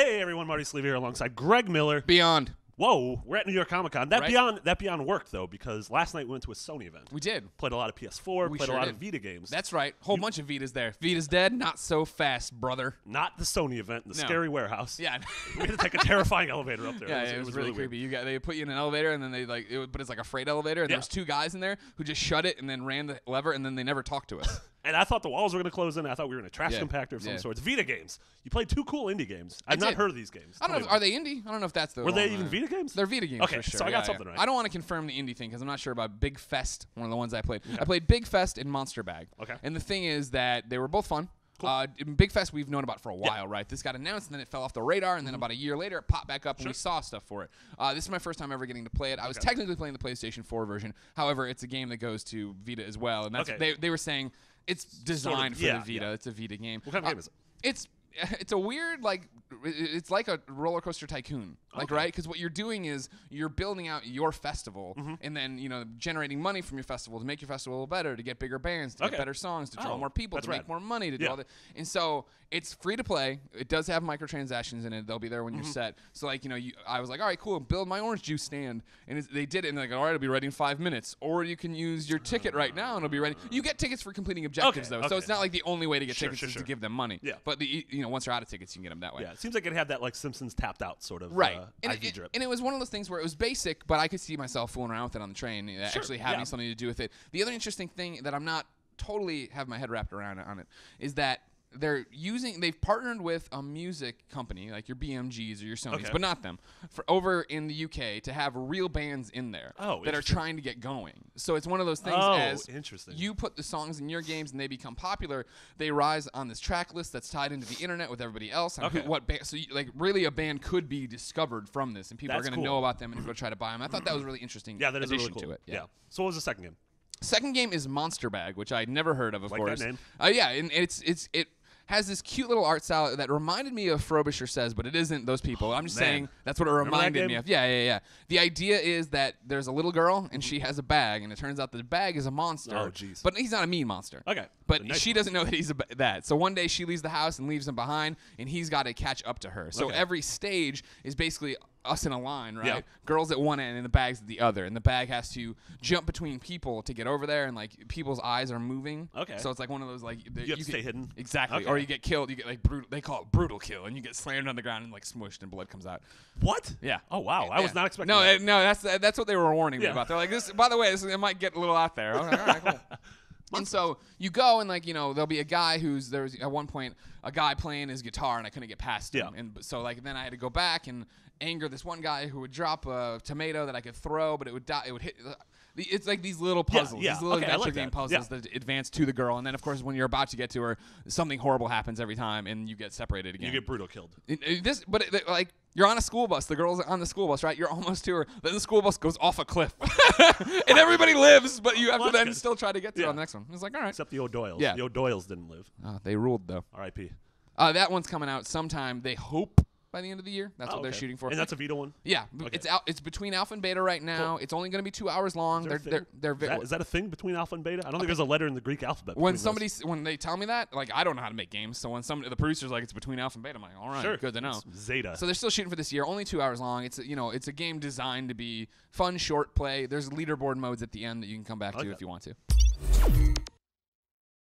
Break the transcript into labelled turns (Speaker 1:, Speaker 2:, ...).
Speaker 1: Hey everyone, Marty Sleeve here alongside Greg Miller.
Speaker 2: Beyond.
Speaker 1: Whoa, we're at New York Comic Con. That
Speaker 2: Right.
Speaker 1: beyond worked though, because last night we went to a Sony event.
Speaker 2: We did.
Speaker 1: Played a lot of PS4,
Speaker 2: We
Speaker 1: played
Speaker 2: sure
Speaker 1: a lot
Speaker 2: did.
Speaker 1: of Vita games.
Speaker 2: That's right. Whole bunch of Vita's there. Vita's dead. Not so fast, brother.
Speaker 1: Not the Sony event in the
Speaker 2: No.
Speaker 1: scary warehouse.
Speaker 2: Yeah.
Speaker 1: We had to take a terrifying elevator up there.
Speaker 2: Yeah, it was really
Speaker 1: weird.
Speaker 2: creepy. They put you in an elevator, and then but it's like a freight elevator, and
Speaker 1: Yeah.
Speaker 2: there's two guys in there who just shut it and then ran the lever, and then they never talked to us.
Speaker 1: And I thought the walls were going to close in. I thought we were in a trash
Speaker 2: Yeah.
Speaker 1: compactor of some
Speaker 2: Yeah.
Speaker 1: sort. Vita games. You played two cool indie games. I've not
Speaker 2: did.
Speaker 1: heard of these games.
Speaker 2: I don't know. Are they indie? I don't know if that's the.
Speaker 1: Were they
Speaker 2: one,
Speaker 1: even Vita games?
Speaker 2: They're Vita games.
Speaker 1: Okay,
Speaker 2: for sure.
Speaker 1: so I got
Speaker 2: Yeah,
Speaker 1: something
Speaker 2: yeah.
Speaker 1: right.
Speaker 2: I don't want to confirm the indie thing because I'm not sure about Big Fest, one of the ones I played. I played Big Fest and Monsterbag.
Speaker 1: Okay.
Speaker 2: And the thing is that they were both fun.
Speaker 1: Cool.
Speaker 2: Big Fest we've known about for a while, right? This got announced, and then it fell off the radar, and then about a year later, it popped back up, and we saw stuff for it. This is my first time ever getting to play it. I was technically playing the PlayStation 4 version. However, it's a game that goes to Vita as well, and that's they were saying it's designed for the Vita.
Speaker 1: Yeah.
Speaker 2: It's a Vita game.
Speaker 1: What kind of game is it?
Speaker 2: It's a weird, like, it's like a roller coaster tycoon, like, right? Because what you're doing is you're building out your festival and then, generating money from your festival to make your festival better, to get bigger bands, to get better songs, to draw more people, to make more money, to do all that. And so it's free to play. It does have microtransactions in it. They'll be there when you're set. So, like, I was like, all right, cool, build my orange juice stand. And they did it, and they're like, all right, it'll be ready in 5 minutes. Or you can use your ticket right now, and it'll be ready. You get tickets for completing objectives, though. So it's not like the only way to get tickets is to give them money.
Speaker 1: Yeah.
Speaker 2: But, once you're out of tickets, you can get them that way.
Speaker 1: Yeah, it seems like it had that like Simpsons tapped out sort of IV drip.
Speaker 2: And it was one of those things where it was basic, but I could see myself fooling around with it on the train, actually having something to do with it. The other interesting thing that I'm not totally have my head wrapped around on it is that they've partnered with a music company like your BMGs or your Sonys, but not them, for over in the UK to have real bands in there that are trying to get going. So it's one of those things as you put the songs in your games and they become popular, they rise on this track list that's tied into the internet with everybody else. And so really a band could be discovered from this, and people are going to know about them and go try to buy them. I thought that was really interesting.
Speaker 1: Yeah, that is
Speaker 2: addition
Speaker 1: really cool.
Speaker 2: to it.
Speaker 1: Yeah. So what was the second game?
Speaker 2: Second game is Monsterbag, which I'd never heard of course.
Speaker 1: That name?
Speaker 2: Yeah, and it has this cute little art style that reminded me of Frobisher Says, but it isn't those people. I'm just saying that's what it reminded me of. Yeah. The idea is that there's a little girl, and she has a bag, and it turns out that the bag is a monster.
Speaker 1: Oh, jeez.
Speaker 2: But he's not a mean monster.
Speaker 1: Okay.
Speaker 2: But she doesn't know that he's that. So one day she leaves the house and leaves him behind, and he's got to catch up to her. So every stage is basically us in a line, right?
Speaker 1: Yeah.
Speaker 2: Girls at one end and the bag's at the other, and the bag has to jump between people to get over there, and like people's eyes are moving.
Speaker 1: Okay.
Speaker 2: So it's like one of those like
Speaker 1: you have to stay hidden.
Speaker 2: Exactly.
Speaker 1: Okay.
Speaker 2: Or you get killed. You get like brutal. They call it brutal kill, and you get slammed on the ground and like smushed, and blood comes out.
Speaker 1: What?
Speaker 2: Yeah.
Speaker 1: Oh wow, I was not expecting.
Speaker 2: No,
Speaker 1: that.
Speaker 2: no, that's what they were warning me about. They're like, this. By the way, it might get a little out there. Okay, all right, cool. And so you go and there'll be a guy there was at one point a guy playing his guitar and I couldn't get past him. And so then I had to go back and anger this one guy who would drop a tomato that I could throw, but it would die. It would hit. It's like these little puzzles, these little adventure game puzzles that advance to the girl. And then, of course, when you're about to get to her, something horrible happens every time, and you get separated again.
Speaker 1: You get brutal killed.
Speaker 2: You're on a school bus. The girl's on the school bus, right? You're almost to her. Then the school bus goes off a cliff. And everybody lives, but you have to then still try to get to her on the next one. It's like, all right.
Speaker 1: Except the O'Doyles.
Speaker 2: Yeah.
Speaker 1: The O'Doyles didn't live.
Speaker 2: They ruled, though.
Speaker 1: R.I.P.
Speaker 2: That one's coming out sometime, they hope, by the end of the year. That's what they're shooting for.
Speaker 1: And that's a Vita one?
Speaker 2: Yeah. It's out. It's between alpha and beta right now. Cool. It's only going to be 2 hours long.
Speaker 1: Is that a thing between alpha and beta? I don't think there's a letter in the Greek alphabet.
Speaker 2: When they tell me that, like, I don't know how to make games. So when the producer's like, it's between alpha and beta, I'm like, all right, good to know.
Speaker 1: It's Zeta.
Speaker 2: So they're still shooting for this year. Only 2 hours long. It's a game designed to be fun, short play. There's leaderboard modes at the end that you can come back to if you want to.